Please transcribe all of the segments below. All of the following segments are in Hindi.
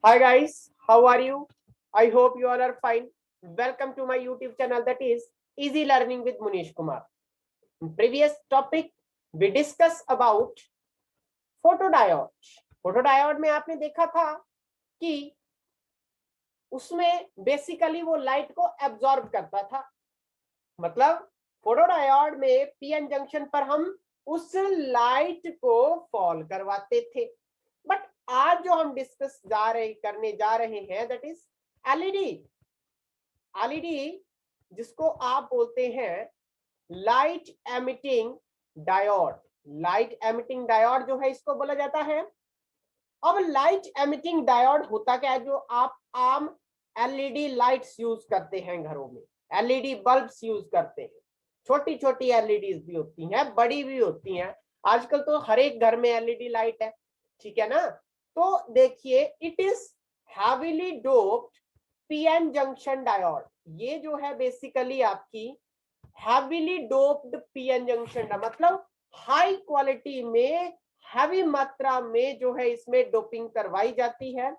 Hi guys, how are you? I hope you all are fine. Welcome to my YouTube channel that is Easy Learning with Munish Kumar. In previous topic we discuss about photodiode. photodiode में आपने देखा था कि उसमें बेसिकली वो लाइट को एब्जॉर्ब करता था। मतलब फोटोडायोड में पीएन जंक्शन पर हम उस लाइट को फॉल करवाते थे। बट आज जो हम डिस्कस करने जा रहे हैं दैट इज एलईडी। एलईडी जिसको आप बोलते हैं light emitting diode. Light emitting diode जो है इसको बोला जाता है। अब लाइट एमिटिंग डायोड होता क्या है? जो आप आम एलईडी लाइट्स यूज करते हैं घरों में, एलईडी बल्ब्स यूज करते हैं। छोटी छोटी एलईडीज भी होती हैं, बड़ी भी होती हैं। आजकल तो हर एक घर में एलईडी लाइट है, ठीक है ना। तो देखिए, it is heavily doped PN junction diode. ये जो है बेसिकली आपकी हैवीली डोप्ड पीएन जंक्शन, मतलब हाई क्वालिटी में, हैवी मात्रा में जो है इसमें डोपिंग करवाई जाती है।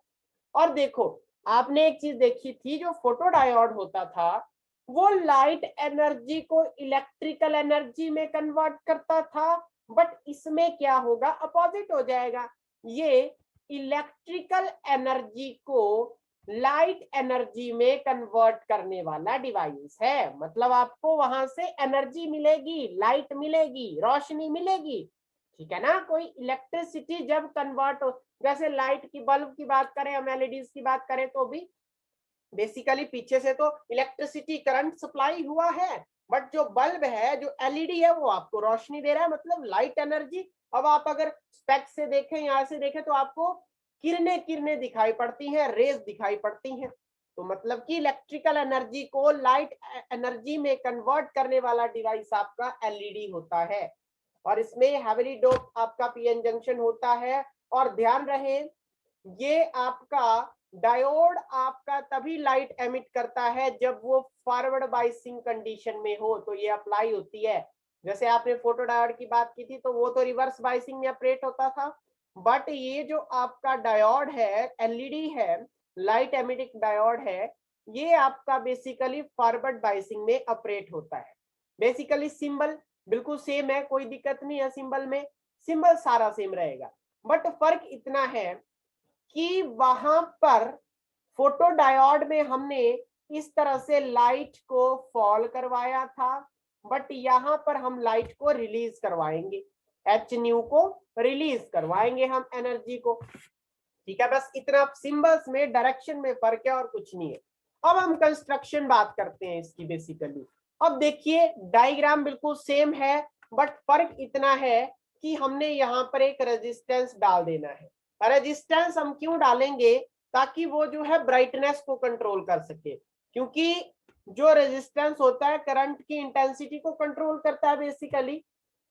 और देखो, आपने एक चीज देखी थी, जो फोटोडायोड होता था वो लाइट एनर्जी को इलेक्ट्रिकल एनर्जी में कन्वर्ट करता था। बट इसमें क्या होगा? अपोजिट हो जाएगा। ये इलेक्ट्रिकल एनर्जी को लाइट एनर्जी में कन्वर्ट करने वाला डिवाइस है। मतलब आपको वहां से एनर्जी मिलेगी, लाइट मिलेगी, रोशनी मिलेगी, ठीक है ना। कोई इलेक्ट्रिसिटी जब कन्वर्ट हो, जैसे लाइट की बल्ब की बात करें, हम एलईडीज की बात करें तो भी बेसिकली पीछे से तो इलेक्ट्रिसिटी करंट सप्लाई हुआ है। बट जो बल्ब है, जो एलईडी है, वो आपको रोशनी दे रहा है, मतलब लाइट एनर्जी। अब आप अगर स्पेक्स से देखें, यहां से देखें, तो आपको किरणें किरणें दिखाई पड़ती हैं, रेज दिखाई पड़ती हैं। तो मतलब कि इलेक्ट्रिकल एनर्जी को लाइट एनर्जी में कन्वर्ट करने वाला डिवाइस आपका एलईडी होता है। और इसमें हैवीली डोप आपका पीएन जंक्शन होता है। और ध्यान रहे, ये आपका डायोड आपका तभी लाइट एमिट करता है जब वो फॉरवर्ड बाइसिंग कंडीशन में हो, तो ये अप्लाई होती है। जैसे आपने फोटो डायोड की बात की थी, तो वो तो रिवर्स बाइसिंग में ऑपरेट होता था। बट ये जो आपका डायोड है, एलईडी है, लाइट एमिटिंग डायोड है, ये आपका बेसिकली फॉरवर्ड बाइसिंग में ऑपरेट होता है। बेसिकली सिंबल बिल्कुल सेम है, कोई दिक्कत नहीं है सिंबल में, सिंबल सारा सेम रहेगा। बट फर्क इतना है कि वहां पर फोटोडायोड में हमने इस तरह से लाइट को फॉल करवाया था, बट यहां पर हम लाइट को रिलीज करवाएंगे, एच न्यू को रिलीज करवाएंगे हम एनर्जी को, ठीक है। बस इतना सिंबल्स में, डायरेक्शन में फर्क है और कुछ नहीं है। अब हम कंस्ट्रक्शन बात करते हैं इसकी बेसिकली। अब देखिए, डायग्राम बिल्कुल सेम है, बट फर्क इतना है कि हमने यहाँ पर एक रेजिस्टेंस डाल देना है। रेजिस्टेंस हम क्यों डालेंगे? ताकि वो जो है ब्राइटनेस को कंट्रोल कर सके, क्योंकि जो रेजिस्टेंस होता है करंट की इंटेंसिटी को कंट्रोल करता है बेसिकली।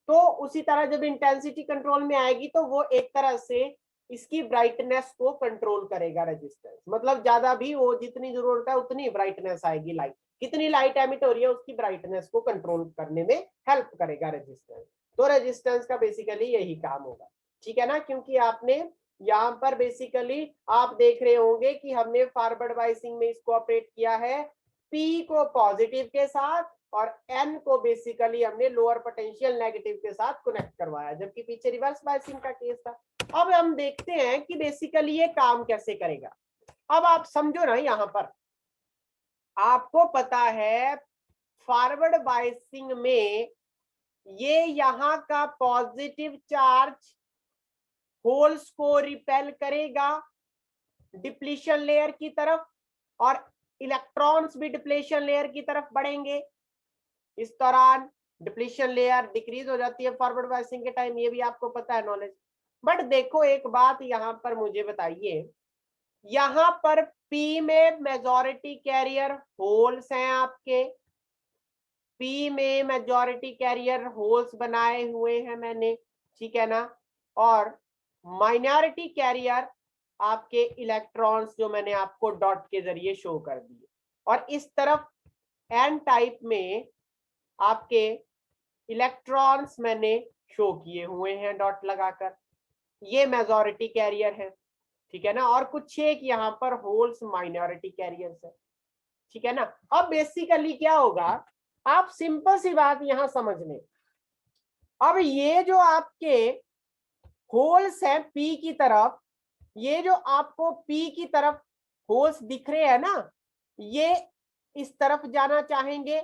तो उसी तरह जब इंटेंसिटी कंट्रोल में आएगी तो वो एक तरह से इसकी ब्राइटनेस को कंट्रोल करेगा। रेजिस्टेंस मतलब ज्यादा भी वो जितनी जरूरत है उतनी ब्राइटनेस आएगी। लाइट कितनी लाइट एमिट हो रही है उसकी ब्राइटनेस को कंट्रोल करने में हेल्प करेगा रेजिस्टेंस। तो रेजिस्टेंस का बेसिकली यही काम होगा, ठीक है ना। क्योंकि आपने यहाँ पर बेसिकली आप देख रहे होंगे कि हमने फॉरवर्ड बाइसिंग में इसको ऑपरेट किया है, पी को पॉजिटिव के साथ और एन को बेसिकली हमने लोअर पोटेंशियल नेगेटिव के साथ कनेक्ट करवाया, जबकि पीछे रिवर्स बाइसिंग का केस था। अब हम देखते हैं कि बेसिकली ये काम कैसे करेगा। अब आप समझो ना, यहां पर आपको पता है फॉरवर्ड बाइसिंग में ये यहाँ का पॉजिटिव चार्ज होल्स को रिपेल करेगा डिप्लीशन लेयर की तरफ, और इलेक्ट्रॉन्स भी डिप्लीशन लेयर की तरफ बढ़ेंगे। इस दौरान डिप्लीशन लेयर डिक्रीज हो जाती है फॉरवर्ड बाइसिंग के टाइम, ये भी आपको पता है नॉलेज। बट देखो एक बात यहां पर मुझे बताइए, यहां पर पी में मेजॉरिटी कैरियर होल्स हैं आपके, पी में मेजॉरिटी कैरियर होल्स बनाए हुए हैं मैंने, ठीक है ना। और माइनॉरिटी कैरियर आपके इलेक्ट्रॉन्स जो मैंने आपको डॉट के जरिए शो कर दिए। और इस तरफ एन टाइप में आपके इलेक्ट्रॉन्स मैंने शो किए हुए हैं डॉट लगाकर, ये मेजॉरिटी कैरियर है। ठीक है ना, और कुछ एक यहाँ पर होल्स माइनॉरिटी कैरियर्स है, ठीक है ना। अब बेसिकली क्या होगा, आप सिंपल सी बात यहां समझ लें। अब ये जो आपके होल्स हैं पी की तरफ, ये जो आपको पी की तरफ होल्स दिख रहे हैं ना, ये इस तरफ जाना चाहेंगे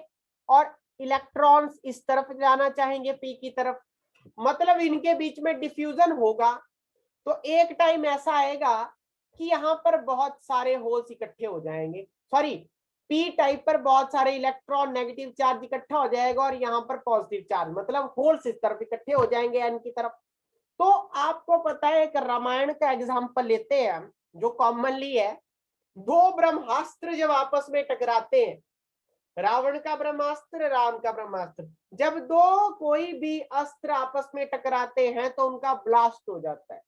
और इलेक्ट्रॉन्स इस तरफ जाना चाहेंगे पी की तरफ, मतलब इनके बीच में डिफ्यूजन होगा। तो एक टाइम ऐसा आएगा कि यहाँ पर बहुत सारे होल्स इकट्ठे हो जाएंगे, सॉरी पी टाइप पर बहुत सारे इलेक्ट्रॉन नेगेटिव चार्ज इकट्ठा हो जाएगा और यहाँ पर पॉजिटिव चार्ज, मतलब होल्स इस तरफ इकट्ठे हो जाएंगे एन की तरफ। तो आपको पता है एक रामायण का एग्जांपल लेते हैं हम, जो कॉमनली है, दो ब्रह्मास्त्र जब आपस में टकराते हैं, रावण का ब्रह्मास्त्र, राम का ब्रह्मास्त्र, जब दो कोई भी अस्त्र आपस में टकराते हैं तो उनका ब्लास्ट हो जाता है।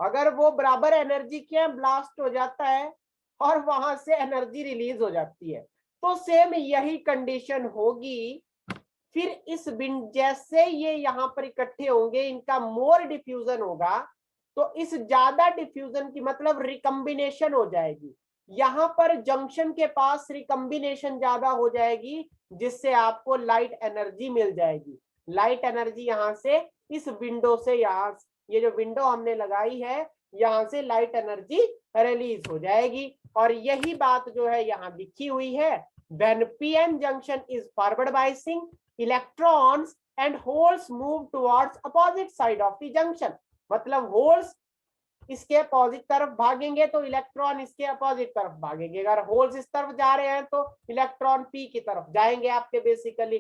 अगर वो बराबर एनर्जी के ब्लास्ट हो जाता है और वहां से एनर्जी रिलीज हो जाती है। तो सेम यही कंडीशन होगी। फिर इस बिंदु जैसे ये यहाँ पर इकट्ठे होंगे, इनका मोर डिफ्यूजन होगा, तो इस ज्यादा डिफ्यूजन की मतलब रिकम्बिनेशन हो जाएगी, यहाँ पर जंक्शन के पास रिकम्बिनेशन ज्यादा हो जाएगी, जिससे आपको लाइट एनर्जी मिल जाएगी। लाइट एनर्जी यहाँ से इस विंडो से, यहाँ ये जो विंडो हमने लगाई है, यहाँ से लाइट एनर्जी रिलीज हो जाएगी। और यही बात जो है यहाँ लिखी हुई है, when pn junction is forward biasing, electrons and holes move towards opposite side of the junction, मतलब होल्स इसके अपोजिट तरफ भागेंगे तो इलेक्ट्रॉन इसके अपोजिट तरफ भागेंगे, अगर होल्स इस तरफ जा रहे हैं तो इलेक्ट्रॉन पी की तरफ जाएंगे आपके बेसिकली।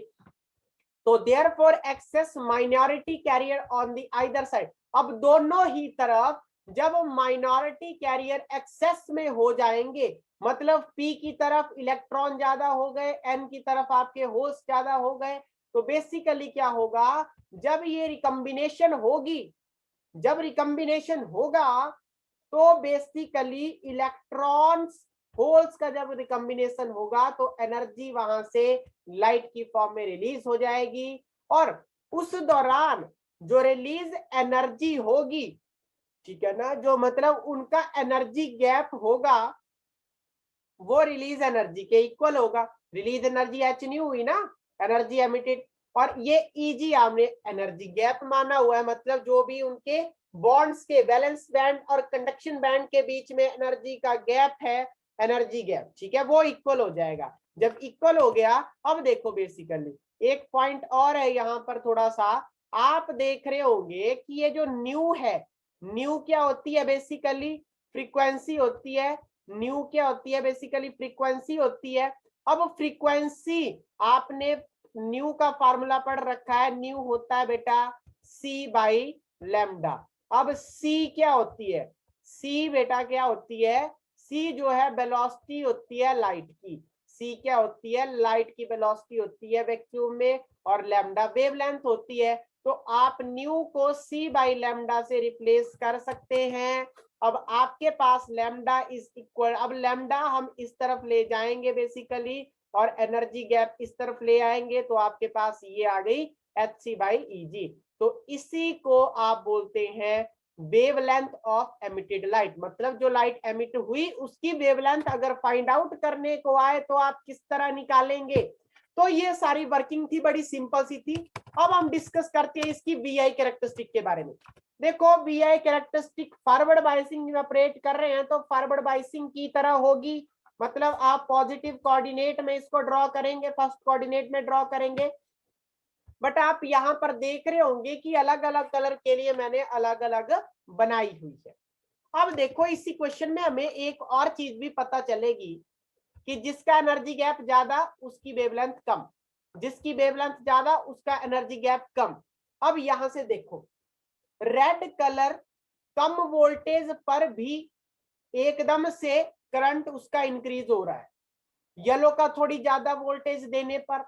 तो therefore excess minority carrier on the either side, अब दोनों ही तरफ जब माइनॉरिटी कैरियर एक्सेस में हो जाएंगे, मतलब पी की तरफ इलेक्ट्रॉन ज्यादा हो गए, एन की तरफ आपके होल्स ज्यादा हो गए, तो बेसिकली क्या होगा, जब ये रिकम्बिनेशन होगी, जब रिकम्बिनेशन होगा तो बेसिकली इलेक्ट्रॉन्स होल्स का जब रिकम्बिनेशन होगा तो एनर्जी वहां से लाइट की फॉर्म में रिलीज हो जाएगी। और उस दौरान जो रिलीज एनर्जी होगी, ठीक है ना, जो मतलब उनका एनर्जी गैप होगा वो रिलीज एनर्जी के इक्वल होगा। रिलीज एनर्जी एच न्यू हुई ना, एनर्जी एमिटेड, और ये ईजी हमने एनर्जी गैप माना हुआ है, मतलब जो भी उनके बॉन्ड्स के वैलेंस बैंड और कंडक्शन बैंड के बीच में एनर्जी का गैप है, एनर्जी गैप, ठीक है, वो इक्वल हो जाएगा। जब इक्वल हो गया, अब देखो बेसिकली एक पॉइंट और है यहाँ पर, थोड़ा सा आप देख रहे होंगे कि ये जो न्यू है, न्यू क्या होती है बेसिकली, फ्रीक्वेंसी होती है। न्यू क्या होती है बेसिकली, फ्रीक्वेंसी होती है। अब फ्रीक्वेंसी आपने न्यू का फार्मूला पढ़ रखा है, न्यू होता है बेटा सी बाई लैम्डा। अब सी क्या होती है, सी बेटा क्या होती है, सी जो है वेलोसिटी होती है लाइट की, सी क्या होती है, लाइट की वेलोसिटी होती है वैक्यूम में, और लैम्डा वेवलेंथ होती है। तो आप न्यू को सी बाई लैम्डा से रिप्लेस कर सकते हैं। अब आपके पास लैम्डा इज इक्वल, अब लैम्डा हम इस तरफ ले जाएंगे बेसिकली और एनर्जी गैप इस तरफ ले आएंगे, तो आपके पास ये आ गई एच सी बाई ई जी। तो इसी को आप बोलते हैं वेवलेंथ ऑफ एमिटेड लाइट, मतलब जो लाइट एमिट हुई उसकी वेवलेंथ अगर फाइंड आउट करने को आए तो आप किस तरह निकालेंगे। तो ये सारी वर्किंग थी, बड़ी सिंपल सी थी। अब हम डिस्कस करते हैं इसकी वीआई कैरेक्टरिस्टिक के बारे में। देखो वीआई कैरेक्टरिस्टिक फॉरवर्ड बाइसिंग में ऑपरेट कर रहे हैं तो फॉरवर्ड बाइसिंग की तरह होगी, मतलब आप पॉजिटिव कोऑर्डिनेट में इसको ड्रॉ करेंगे, फर्स्ट कोऑर्डिनेट में ड्रॉ करेंगे। बट आप यहाँ पर देख रहे होंगे कि अलग अलग कलर के लिए मैंने अलग अलग बनाई हुई है। अब देखो इसी क्वेश्चन में हमें एक और चीज भी पता चलेगी कि जिसका एनर्जी गैप ज्यादा उसकी वेवलेंथ कम, जिसकी वेवलेंथ ज्यादा उसका एनर्जी गैप कम। अब यहां से देखो रेड कलर कम वोल्टेज पर भी एकदम से करंट उसका इंक्रीज हो रहा है, येलो का थोड़ी ज्यादा वोल्टेज देने पर,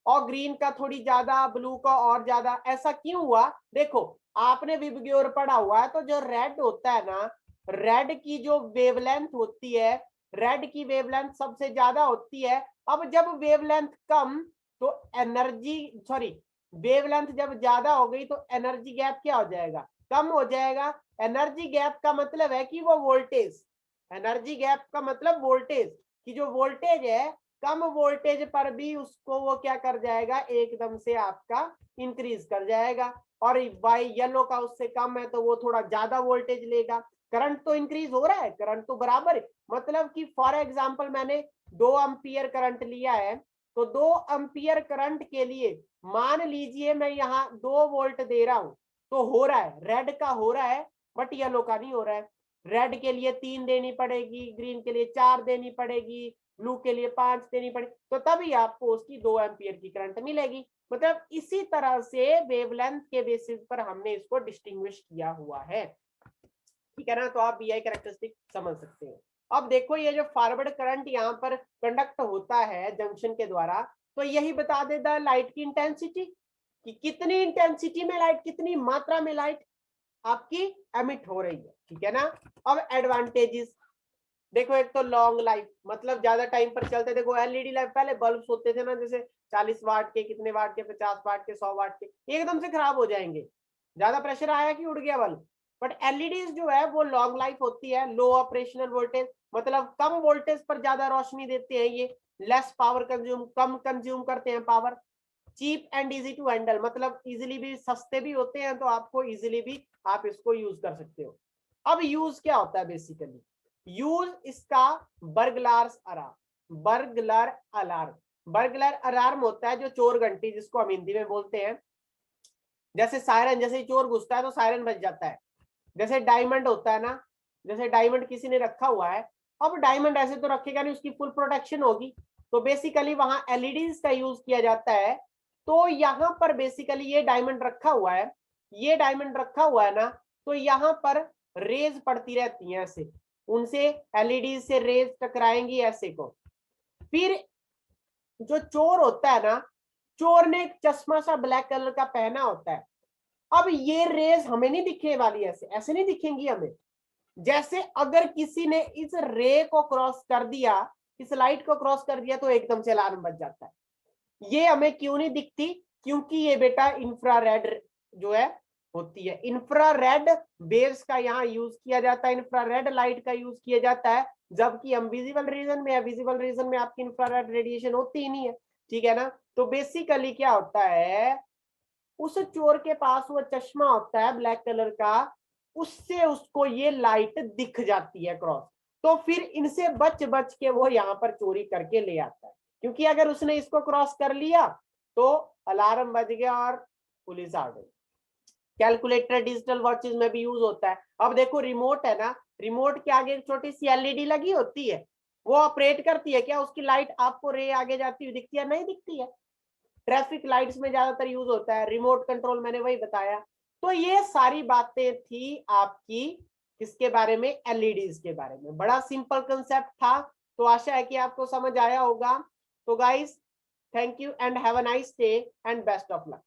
और ग्रीन का थोड़ी ज्यादा, ब्लू का और ज्यादा। ऐसा क्यों हुआ, देखो आपने विबग्योर पढ़ा हुआ है, तो जो रेड होता है ना, रेड की जो वेवलेंथ होती है, रेड की वेवलेंथ सबसे ज्यादा होती है। अब जब वेवलेंथ कम तो एनर्जी, सॉरी वेवलेंथ जब ज्यादा हो गई तो एनर्जी गैप क्या हो जाएगा, कम हो जाएगा। एनर्जी गैप का मतलब है कि वो वोल्टेज, एनर्जी गैप का मतलब वोल्टेज की जो वोल्टेज है, कम वोल्टेज पर भी उसको वो क्या कर जाएगा, एकदम से आपका इंक्रीज कर जाएगा। और वाई येलो का उससे कम है तो वो थोड़ा ज्यादा वोल्टेज लेगा। करंट तो इंक्रीज हो रहा है, करंट तो बराबर है। मतलब कि फॉर एग्जांपल मैंने 2 एम्पियर करंट लिया है, तो 2 एम्पियर करंट के लिए मान लीजिए मैं यहाँ 2 वोल्ट दे रहा हूं, तो हो रहा है, रेड का हो रहा है बट येलो का नहीं हो रहा है। रेड के लिए 3 देनी पड़ेगी, ग्रीन के लिए 4 देनी पड़ेगी, ब्लू के लिए 5 देनी पड़ेगी, तो तभी आपको उसकी 2 एम्पियर की करंट मिलेगी। मतलब इसी तरह से वेवलेंथ के बेसिस पर हमने इसको डिस्टिंग्विश किया हुआ है, ठीक है ना। तो आप बीआई कैरेक्टरिस्टिक समझ सकते हो। अब देखो ये जो फॉरवर्ड करंट यहाँ पर कंडक्ट होता है जंक्शन के द्वारा, तो यही बता देता है लाइट की इंटेंसिटी, कि कितनी इंटेंसिटी में लाइट, कितनी मात्रा में लाइट आपकी एमिट हो रही है, ठीक है ना। अब एडवांटेजेस देखो, एक तो लॉन्ग लाइफ, मतलब ज्यादा टाइम पर चलते। देखो एलईडी लाइफ, पहले बल्ब होते थे ना, जैसे 40 वाट के, कितने वाट के, 50 वाट के, 100 वाट के, एकदम से खराब हो जाएंगे, ज्यादा प्रेशर आया कि उड़ गया बल्ब। बट एलईडी जो है वो लॉन्ग लाइफ होती है, लो ऑपरेशनल वोल्टेज, मतलब कम वोल्टेज पर ज्यादा रोशनी देते हैं ये, लेस पावर कंज्यूम, कम कंज्यूम करते हैं power, cheap and easy to handle, मतलब इजिली भी, सस्ते भी होते हैं, तो आपको इजिली भी आप इसको यूज कर सकते हो। अब यूज क्या होता है बेसिकली, यूज इसका burglars alarm, burglar alarm, burglar alarm होता है जो चोर घंटी जिसको हम हिंदी में बोलते हैं। जैसे सायरन, जैसे चोर घुसता है तो सायरन बज जाता है। जैसे डायमंड होता है ना, जैसे डायमंड किसी ने रखा हुआ है, अब डायमंड ऐसे तो रखेगा नहीं, उसकी फुल प्रोटेक्शन होगी, तो बेसिकली वहां एलईडीज का यूज किया जाता है। तो यहाँ पर बेसिकली ये डायमंड रखा हुआ है, ये डायमंड रखा हुआ है ना, तो यहाँ पर रेज पड़ती रहती है ऐसे, उनसे एलईडी से रेज टकराएंगी ऐसे को। फिर जो चोर होता है ना, चोर ने एक चश्मा सा ब्लैक कलर का पहना होता है। अब ये रेज हमें नहीं दिखने वाली, ऐसे ऐसे नहीं दिखेंगी हमें। जैसे अगर किसी ने इस रे को क्रॉस कर दिया, इस लाइट को क्रॉस कर दिया, तो एकदम से अलार्म बज जाता है। ये हमें क्यों नहीं दिखती, क्योंकि ये बेटा इंफ्रारेड जो है होती है, इंफ्रारेड वेव्स का यहाँ यूज किया जाता है, इंफ्रारेड लाइट का यूज किया जाता है। जबकि हम विजिबल रीजन में, विजिबल रीजन में आपकी इंफ्रारेड रेडिएशन होती ही नहीं है, ठीक है ना। तो बेसिकली क्या होता है, उस चोर के पास वो चश्मा होता है ब्लैक कलर का, उससे उसको ये लाइट दिख जाती है क्रॉस, तो फिर इनसे बच बच के वो यहाँ पर चोरी करके ले आता है। क्योंकि अगर उसने इसको क्रॉस कर लिया तो अलार्म बज गया और पुलिस आ गई। कैलकुलेटर डिजिटल वॉचेस में भी यूज होता है। अब देखो रिमोट है ना, रिमोट के आगे एक छोटी सी एलईडी लगी होती है, वो ऑपरेट करती है क्या, उसकी लाइट आपको रे आगे जाती हुई दिखती है, नहीं दिखती है। ट्रैफिक लाइट्स में ज्यादातर यूज होता है, रिमोट कंट्रोल मैंने वही बताया। तो ये सारी बातें थी आपकी किसके बारे में, एलईडीज के बारे में। बड़ा सिंपल कंसेप्ट था, तो आशा है कि आपको समझ आया होगा। तो guys, thank you and have a nice day and best of luck.